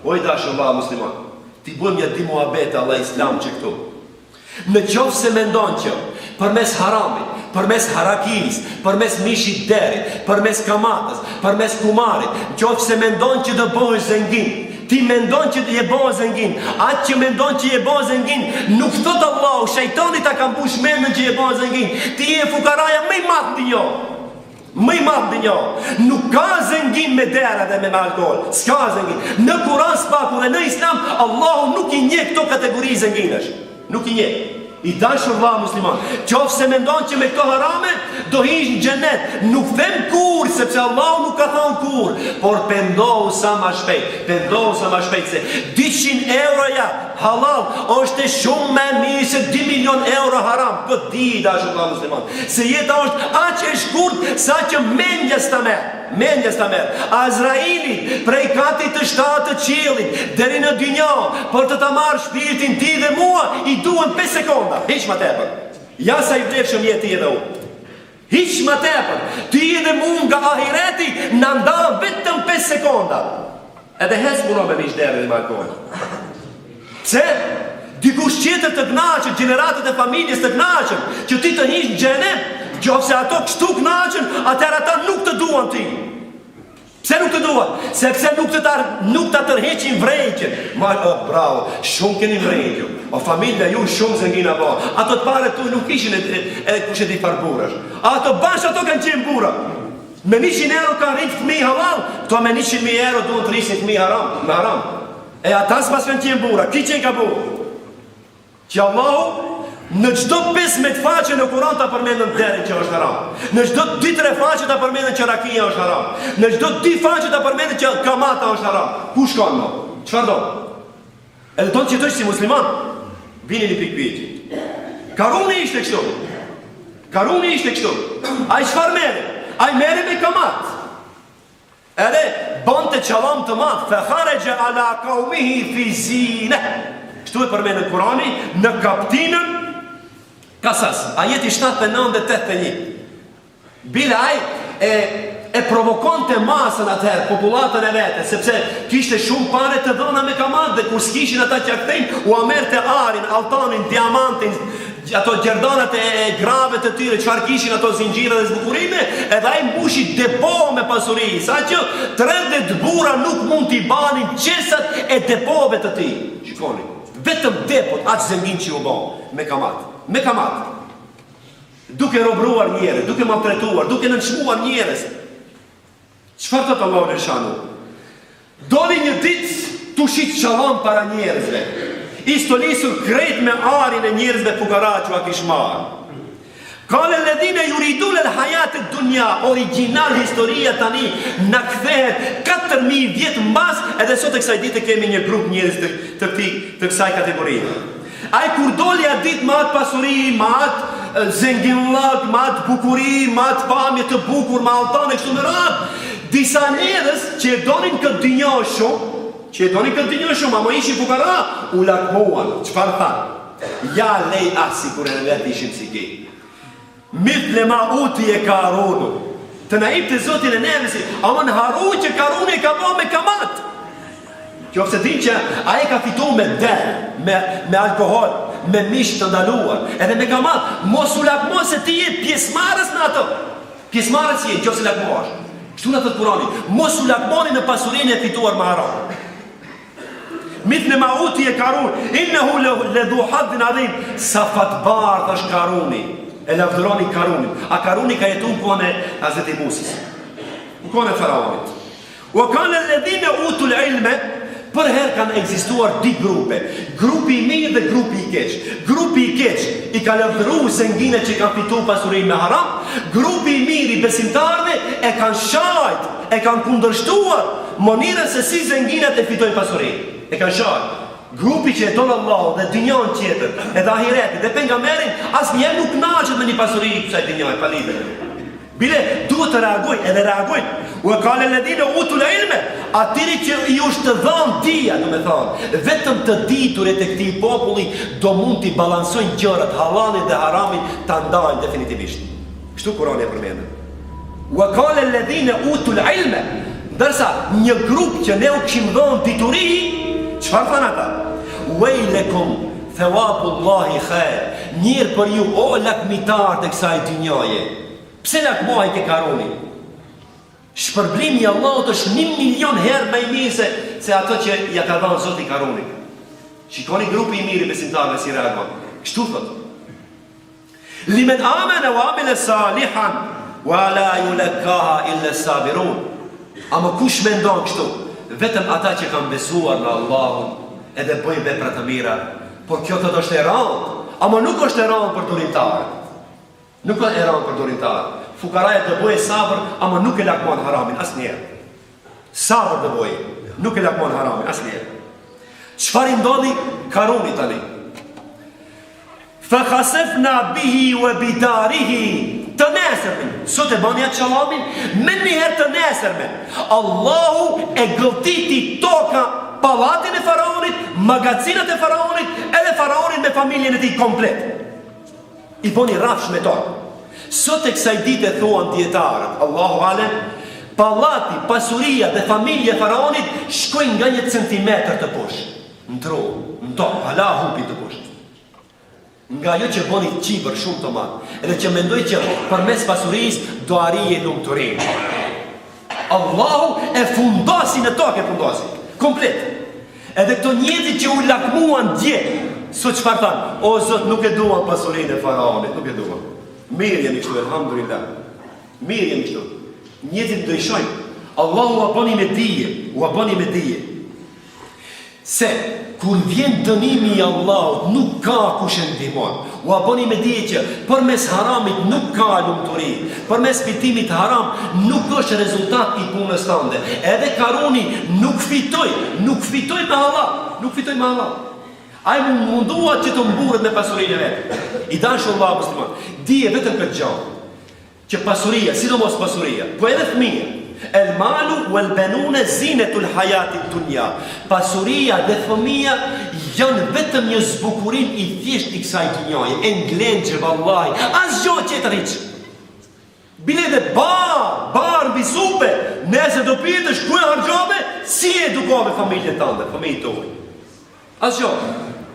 Oj dashur valla musliman, ti bëm një di muhabet Allah Islam që këtu. Në qoftë se mendon që përmes haramit, përmes harakis, përmes mishit derit, përmes kamatës, përmes kumarit, në qoftë se mendon që do bëhesh zengin, ti mendon që je bëhe zengin, atë që mendon që je bëhe zengin, nuk thot Allahu, shejtani ta ka mbush mendën që je bëhe zengin, ti je fukaraja më i madh në dunjë. Më i madh në dunjë. Nuk ka zengin me dera dhe me alkool. S'ka zengin. Në Kur'an spaku dhe në Islam, Allahu nuk i njeh këto kategori zenginësh. Nuk i njeh. I dashur valla musliman, qoftë se mendon që me këto harame do hish në xhenet, nuk them kur, sepse Allahu nuk ka thënë kur, por pendohu sa më shpejt, se 200 euroja halal është shumë më mirë se 2 milion euro haram. Këtë di dashur valla musliman, se jeta është aq e shkurt sa që mendja s'ta merr. Azraili prej katit të 7 të qiellit deri në dynjë për të ta marrë shpirtin ti dhe mua i duhen 5 sekonda, hiç më tepër. Ja sa i vlefshëm je ti edhe unë. Hiç më tepër. Ti dhe mua nga ahireti na ndan vetëm 5 sekonda. Edhe hes punon me mish deri në balkon. Pse? Dikush tjetër të kënaqet, gjeneratët e familjes të kënaqen, që ti të hish në xhenet. Qofse ato kështu kënaqen, atëherë ata nuk të duan ti. Pse nuk të duan? Sepse nuk të tërheqin vrejtjen. Bravo, shumë keni vrejtju. O familja ju shumë zengina bo. Ato të pare tu nuk ishin e kush e di farburash. Ato bash ato kanë qenë bura. Me 100 euro kanë rritë fëmijë halal, këto me 100.000 euro duhen të rrisin fëmijë haram. E ata s'pas kanë qenë bura. Ki qenë ka bura? Që Allahu në çdo 15 faqe në Kur'an ta përmendën derin që është haram. Në çdo 2-3 faqe ta përmendën që rakia është haram. Në çdo 2 faqe ta përmendën që kamata është haram. Ku shkon më? Çfarë do? Edhe do të jetosh si musliman? Vini në pikpyetje. Karuni ishte kështu. Ai çfarë merr? Ai merr me kamat. Edhe bonte çalam të madh, fa kharaja ala qaumihi fi zina. Kështu e përmendën Kur'ani në kapitullin Kasas, ajeti 79 dhe 81. Bile ai e provokon të masën atëherë, populatën e vete, sepse kishte shumë pare të dhëna me kamat, dhe kur s'kishin ata që akthejnë, u amerte arin, altanin, diamantin, ato gjerdanat e grave të tyre, çfarë kishin ato zinxhira dhe zbukurime, edhe ai mbushi depo me pasuri, sa që 30 bura nuk mund t'i banin qesat e depove të tij. Shikoni, vetëm depot atë zengin që u bën me kamat. Duke robruar njerëz, duke maltretuar, duke nënçmuar njerëz. Çfarë thot Allahu në shanu? Doli një ditë tu shit çallam para njerëzve. I stolisur krejt me arin e njerëzve fukara që a kish marrë. Kale ledhine juridun e l'hajat e dunja, original historia tani në kthehet 4.000 vjetë mbas, edhe sot e kësaj dite kemi një grup njerëz të kësaj kategorie. Ai kur doli a dit ma atë pasuri, ma atë zenginlak, ma atë bukuri, ma atë pamje të bukur, ma altane kështu në ratë, disa njerëz që e donin këtë dynjë shumë, ama ishin fukara, u lakmuan. Çfarë tha? Ja lej asi kur e në vetë ishim si ki. Mitle ma uti e Karunu. Të na ip të zotin e nevesi, ama në haru që Karunu e ka bo me kamat. Qofse din që a e ka fitu me der, me alkohol, me mish të ndaluar, edhe me kamat, mos u lakmo se ti je pjesmarës në ato. Pjesmarës je, qofse lakmoash. Kështu në të të Kurani, mos u lakmoni në pasurin e fituar më haram. Mitle ma uti e Karun, innehu ledhu haddin adhim, sa fatbar është Karuni, e lavdëroni Karunin. A Karuni ka jetu në kone Hazreti Musis, në kone Faraonit. U kanë ledhine utul ilme, për herë kanë ekzistuar dy grupe, grupi i mirë dhe grupi i keq. Grupi i keq i ka lavdëruar zengine që kanë fitu pasurin me haram, grupi i mirë i besimtarëve e kanë shajt, e kanë kundërshtuar monirën se si zenginat e fitojnë pasurin. E kanë shajt. Grupi që e tonë Allah dhe dynjan tjetër, edhe ahireti dhe pejgamberin, asnjëherë nuk kënaqet me një pasuri kësaj dynjaje pa lidhje. Bile duhet të reagoj, edhe reagoj. U e kale ledhine utul e ilme, atiri që i është të dhanë dia, do me thonë, vetëm të ditur e të këti populli do mund t'i balansojnë gjërat, halalin dhe haramin të ndajnë definitivisht. Kështu Kurani e përmendën. U e kale ledhine utul e ilme, Dërsa një grup që ne u kishim dhënë dituri, çfarë thanë ata? Wejlekum thawabullahi khair. Njërë për ju, o lakmitar të kësaj dynjaje. Pse lakmohaj ke Karuni? Shpërblimi i Allahut është 1 milion herë më i mirë se ato që ja ka dhënë Zoti Karunit. Shikoni grupi i mirë i besimtarëve si reagon. Kështu thot. Limen amana wa amila salihan wa la yulaqaha illa sabirun. Ama kush mendon kështu? Vetëm ata që kanë besuar në Allahun edhe bëjnë vepra të mira. Por kjo të është e rëndë, ama nuk është e rëndë për durimtarët. Nuk është e rëndë për durimtarët. Fukaraja të bëjë sabër, ama nuk e lakmon haramin asnjëherë. Sabër të bëjë, nuk e lakmon haramin asnjëherë. Çfarë i ndodhi Karunit tani? Fa khasafna bihi wa bidarihi. Të nesërmen, sot e bani atë qalamin, me njëherë të nesërmen. Allahu e gëlltiti toka, palatin e faraonit, magazinat e faraonit, edhe faraonit me familjen e tij komplet. I boni rafsh me tokë. Sot e kësaj dite thuan dietarët, Allahu alem, pallati, pasuria dhe familja e faraonit shkojnë nga 1 centimetër të poshtë. Në tro, në tokë, hala hupi të poshtë. Nga jo që boni qibër shumë të madh, edhe që mendoj që përmes pasurisë do arrijë lumturinë. Allahu e fundosi në tokë, e fundosi komplet. Edhe këto njerëz që u lakmuan dje, sot çfarë thanë? O Zot, nuk e duam pasurinë e faraonit, nuk e duam. Mirë jemi kështu, elhamdulillah. Mirë jemi kështu. Njerëzit do i shohin. Allahu u boni me dije, u boni me dije. Se kur vjen dënimi i Allahut, nuk ka kush e ndihmon. U boni me dije që përmes haramit nuk ka lumturi. Përmes fitimit haram nuk është rezultat i punës tënde. Edhe Karuni nuk fitoi me Allah, nuk fitoi me Allah. Ai mundua që të mburret me pasurinë e vet. I dashur Allahu musliman, dije vetëm këtë gjë, që pasuria, sidomos pasuria, po edhe fëmijë, el malu wal banuna zinatul hayatid dunya. Pasuria dhe fëmia janë vetëm një zbukurim i thjesht i kësaj dynjaje, e nglenxhe vallahi, asgjë tjetër hiç. Bile dhe bar mbi supe, nëse do pyetesh ku e harxove, si e edukove familjen tënde, familjen tonë. Asgjë.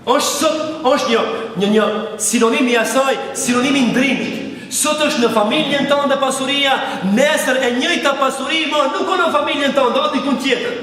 Është një sinonim i asaj, sinonim i ndrimit. Sot është në familjen tënde pasuria, nesër e njëjta pasuri, nuk ka në familjen tënde, o dikun tjetër.